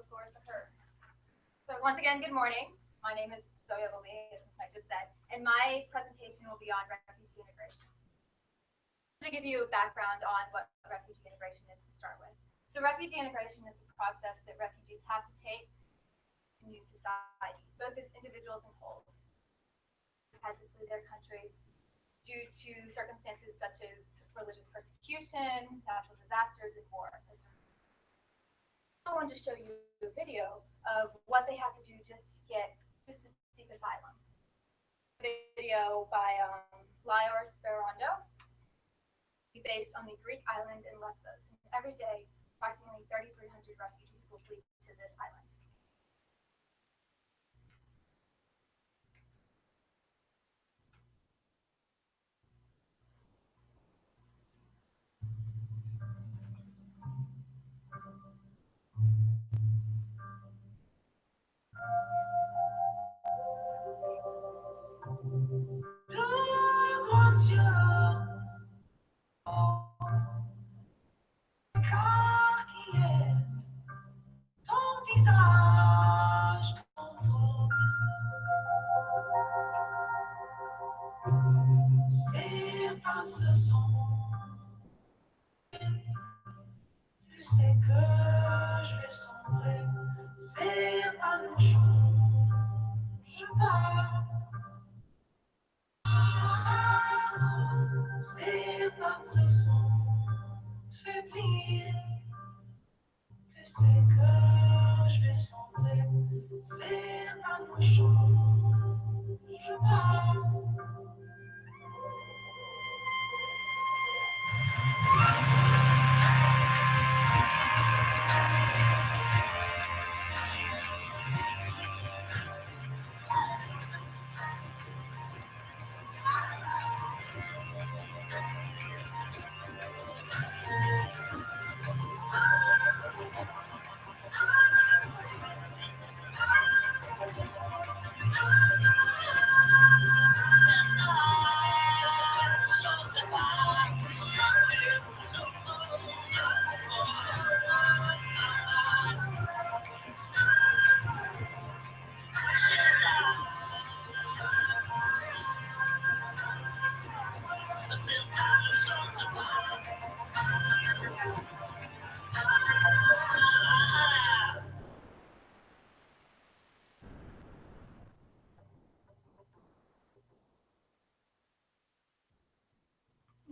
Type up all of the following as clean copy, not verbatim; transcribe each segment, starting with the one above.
floor is hers. So once again, good morning. My name is ZOgilvie, as I just said, and my presentation will be on refugee integration. To give you a background on what refugee integration is to start with. So refugee integration is a process that refugees have to take in new society, both as individuals and wholes. They've had to flee their country due to circumstances such as religious persecution, natural disasters, and war. I wanted to show you a video of what they have to do just to seek asylum. A video by Lior Sperondo, based on the Greek island in Lesbos. And every day, approximately 3,300 refugees will flee to this island.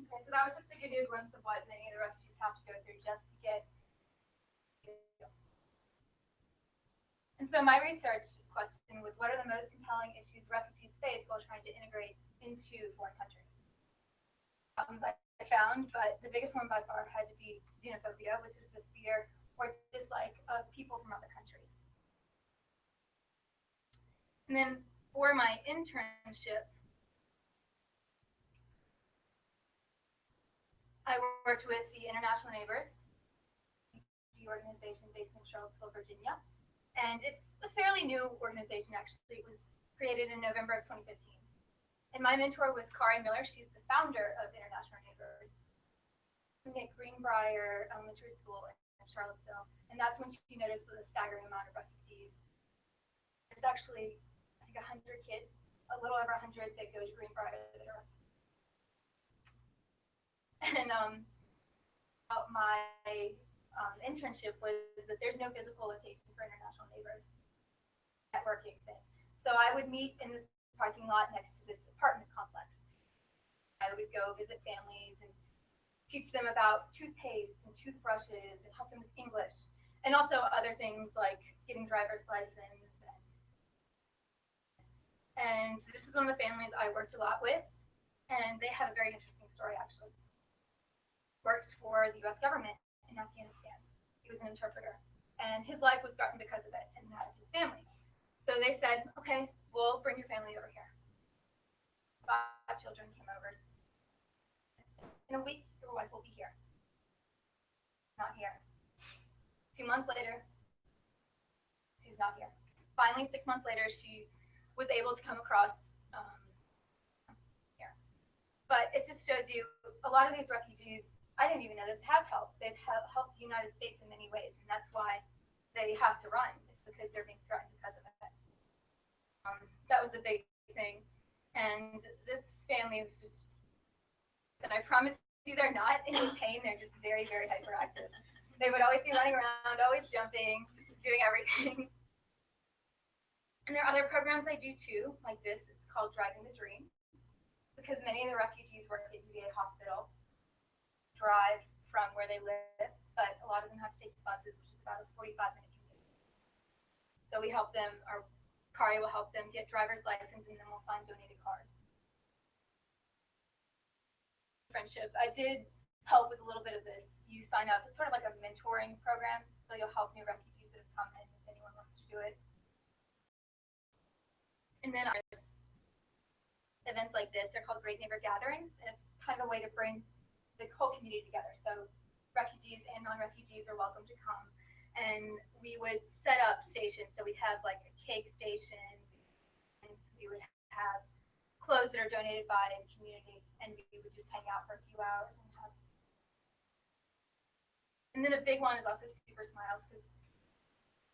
Okay, so that was just to give you a glimpse of what many of the refugees have to go through just to get. And so my research question was, what are the most compelling issues refugees face while trying to integrate into foreign countries? Problems I found, but the biggest one by far had to be xenophobia, which is the fear or dislike of people from other countries. And then for my internship, I worked with the International Neighbors, the organization based in Charlottesville, Virginia. And it's a fairly new organization, actually. It was created in November of 2015. And my mentor was Kari Miller. She's the founder of International Neighbors at Greenbrier Elementary School in Charlottesville. And that's when she noticed the staggering amount of refugees. There's actually, I think, 100 kids, a little over 100 that go to Greenbrier that are. And my internship was that there's no physical location for International Neighbors networking thing. So I would meet in this parking lot next to this apartment complex. I would go visit families and teach them about toothpaste and toothbrushes and help them with English, and also other things like getting driver's license. And this is one of the families I worked a lot with, and they have a very interesting story, actually. Worked for the US government in Afghanistan. He was an interpreter, and his life was threatened because of it and that of his family. So they said, okay, we'll bring your family over here. 5 children came over. In a week, your wife will be here. Not here. 2 months later, she's not here. Finally, 6 months later, she was able to come across here. But it just shows you a lot of these refugees, I didn't even know this, have helped. They've helped the United States in many ways, and that's why they have to run. It's because they're being threatened because of it. That was a big thing. And this family was just, and I promise you they're not in pain, they're just very, very hyperactive. They would always be running around, always jumping, doing everything. And there are other programs I do too, like this. It's called Driving the Dream, because many of the refugees work at UVA Hospital, drive from where they live, but a lot of them have to take buses, which is about a 45-minute commute. So we help them, or Kari will help them get driver's license, and then we'll find donated cars. Friendship. I did help with a little bit of this. You sign up. It's sort of like a mentoring program, so you'll help new refugees that have come in if anyone wants to do it. And then events like this, they're called Great Neighbor Gatherings, and it's kind of a way to bring the whole community together. So refugees and non-refugees are welcome to come. And we would set up stations. So we'd have like a cake station. We would have clothes that are donated by the community, and we would just hang out for a few hours and have. And then a big one is also Super Smiles, because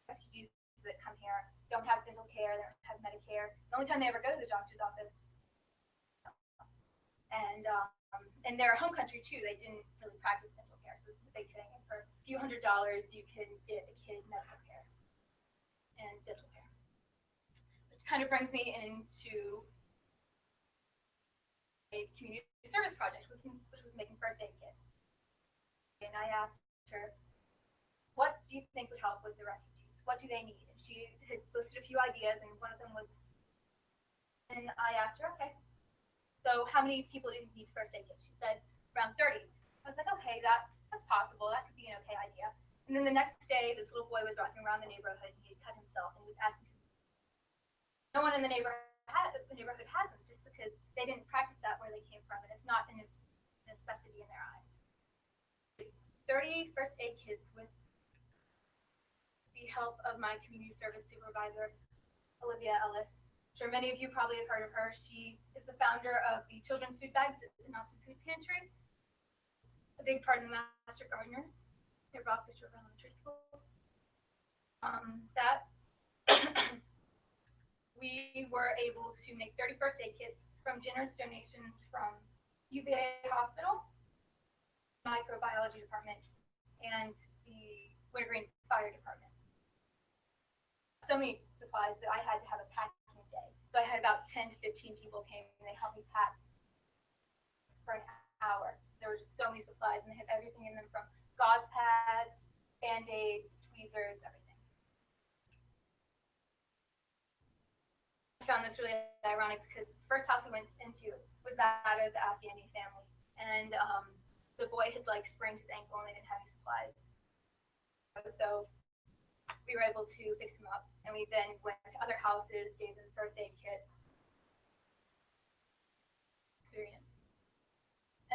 refugees that come here don't have dental care, they don't have Medicare. The only time they ever go to the doctor's office, and in their home country too, they didn't really practice dental care, so this is a big thing. And for a few $100s, you can get a kid medical care and dental care, which kind of brings me into a community service project, which was making first aid kits. And I asked her, what do you think would help with the refugees? What do they need? And she had listed a few ideas, and one of them was, and I asked her, okay, so how many people do you need first aid kits? She said around 30. I was like, okay, that's possible. That could be an okay idea. And then the next day, this little boy was walking around the neighborhood, and he had cut himself, and he was asking. No one in the neighborhood has them, just because they didn't practice that where they came from, and it's not a necessity in their eyes. 30 first aid kits with the help of my community service supervisor, Olivia Ellis. I'm sure many of you probably have heard of her. She is the founder of the Children's Food Bags at the Nelson Food Pantry, a big part of the Master Gardeners at Rockfish River Elementary School. We were able to make 30 first aid kits from generous donations from UVA Hospital, Microbiology Department, and the Wintergreen Fire Department. So many supplies that I had to have a packing day. So I had about 10 to 15 people came, and they helped me pack for an hour. There were just so many supplies, and they had everything in them, from gauze pads, Band-Aids, tweezers, everything. I found this really ironic because the first house we went into was that of the Afghani family, and the boy had like sprained his ankle, and they didn't have any supplies. So we were able to fix him up, and we then went to other houses, gave them first aid kit experience.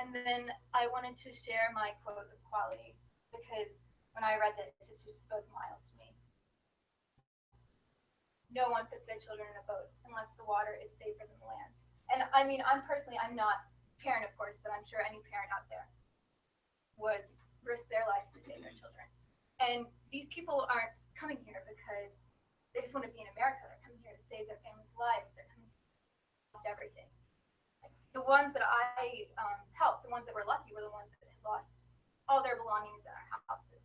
And then I wanted to share my quote of quality, because when I read this, it just spoke miles to me. No one puts their children in a boat unless the water is safer than the land. And I mean, I'm not a parent, of course, but I'm sure any parent out there would risk their lives to save their children. And these people aren't coming here because they just want to be in America. They're coming here to save their family's lives. They're coming here to lost everything. Like, the ones that I helped, the ones that were lucky, were the ones that had lost all their belongings in our houses.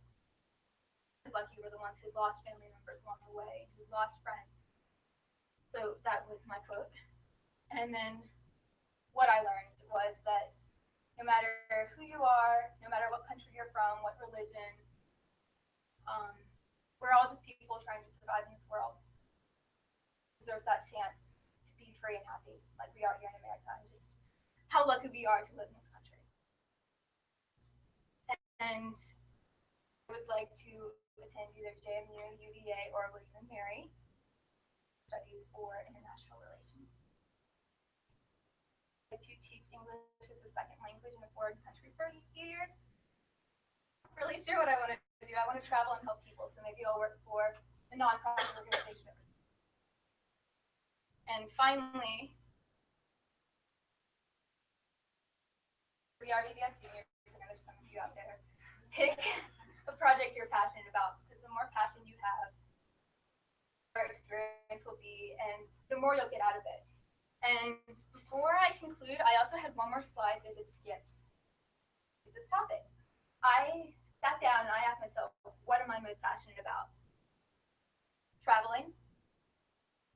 Lucky were the ones who lost family members along the way, who lost friends. So that was my quote. And then what I learned was that no matter who you are, no matter what country you're from, what religion, we're all just people trying to survive in this world. Deserve that chance to be free and happy, like we are here in America, and just how lucky we are to live in this country. And I would like to attend either JMU, UVA, or William & Mary studies for international relations. I like to teach English as a second language in a foreign country for a few years. I'm really sure what I want to do. I want to travel and help people, so maybe I'll work for a nonprofit organization. And finally, we are EDS seniors, and there's some of you out there. Pick a project you're passionate about, because the more passion you have, the more experience will be, and the more you'll get out of it. And before I conclude, I also had one more slide that had skipped this topic. I sat down and I asked myself, what am I most passionate about? Traveling,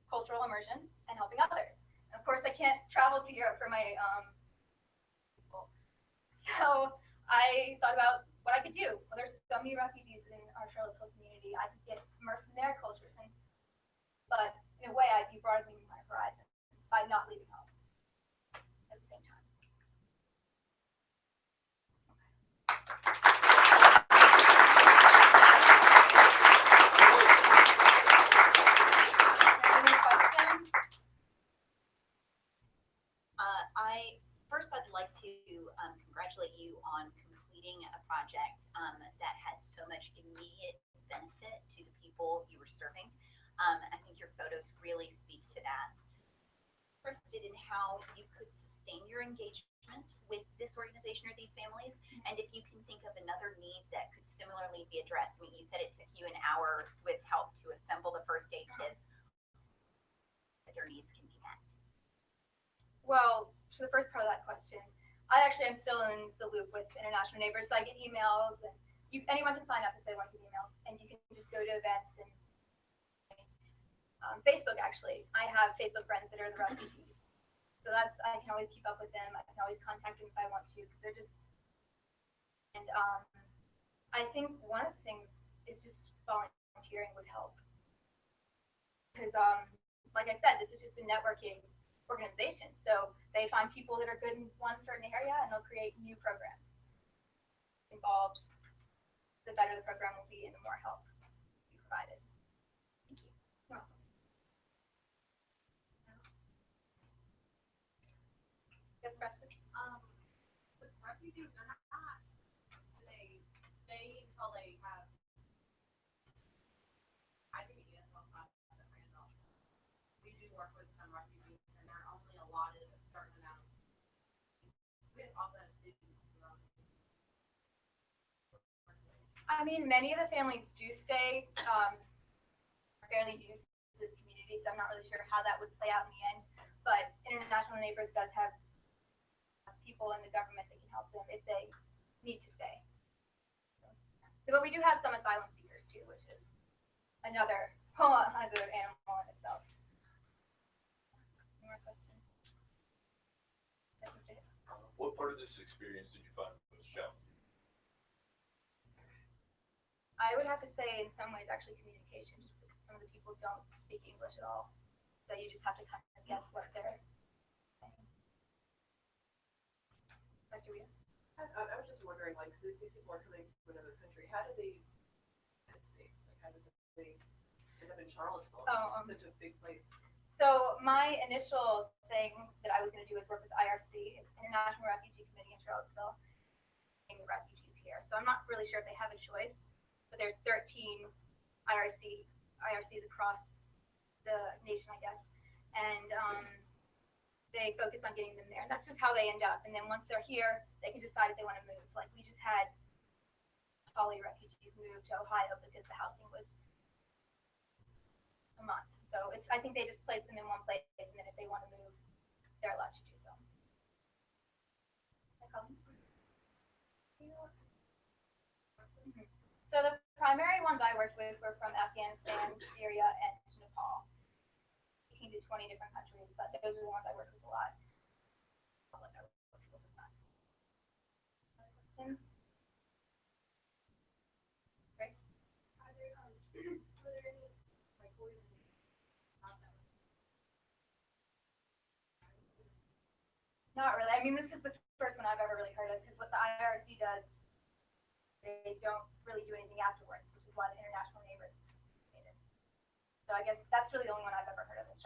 cultural immersion, and helping others. And of course, I can't travel to Europe for my so I thought about what I could do. Well, there's so many refugees in our Charlottesville community. I could get immersed in their cultures, but in a way, I'd be broadening my horizons by not leaving home at the same time. Any questions? I'd like to congratulate you on completing a project that has so much immediate benefit to the people you were serving. I think your photos really speak to that. Interested in how you could sustain your engagement with this organization or these families, and if you can think of another need that could similarly be addressed. I mean, you said it took you an hour with help to assemble the first aid kits. That their needs can be met. Well, for the first part of that question, I actually am still in the loop with International Neighbors, so I get emails, and anyone can sign up if they want to get emails, and you can just go to events and Facebook. Actually, I have Facebook friends that are the refugees, so I can always keep up with them. I can always contact them if I want to, because they're just. And I think one of the things is just volunteering would help, because like I said, this is just a networking organization. So they find people that are good in one certain area, and they'll create new programs involved. The better the program will be, and the more help will be provided. Thank you. You're welcome. Yes, Preston? With refugees, they're not. They stay until they have. I think it is Randolph. We do work with some refugees, and they're only allotted a certain amount. We have all that to do. I mean, many of the families do stay. Are fairly new to this community, so I'm not really sure how that would play out in the end. But International Neighbors does have people in the government that can help them if they need to stay. But we do have some asylum seekers too, which is another animal in itself. Any more questions? What part of this experience did you find most challenging? I would have to say, in some ways, actually communication, just because some of the people don't speak English at all, so you just have to kind of guess what they're saying. Dr. Rita? I was just wondering, like, so these people are coming from another country. How do they, United States, like, how did they end up in Charlottesville? It's such a big place. So my initial thing that I was going to do is work with IRC, it's International Refugee Committee in Charlottesville, bringing the refugees here. So I'm not really sure if they have a choice, but there's 13 IRCs across the nation, I guess, and they focus on getting them there. And that's just how they end up. And then once they're here, they can decide if they want to move. Like we just had Poly refugees move to Ohio because the housing was a month. So I think they just place them in one place, and then if they want to move, they're allowed to do so. So the primary ones I worked with were from Afghanistan, Syria, and Nepal. 18 to 20 different countries, but those are the ones I worked with a lot. Other questions? Great. Are there any Not really. I mean, this is the first one I've ever really heard of, because what the IRC does, they don't really do anything afterwards, which is why the International Neighbors participated. So I guess that's really the only one I've ever heard of in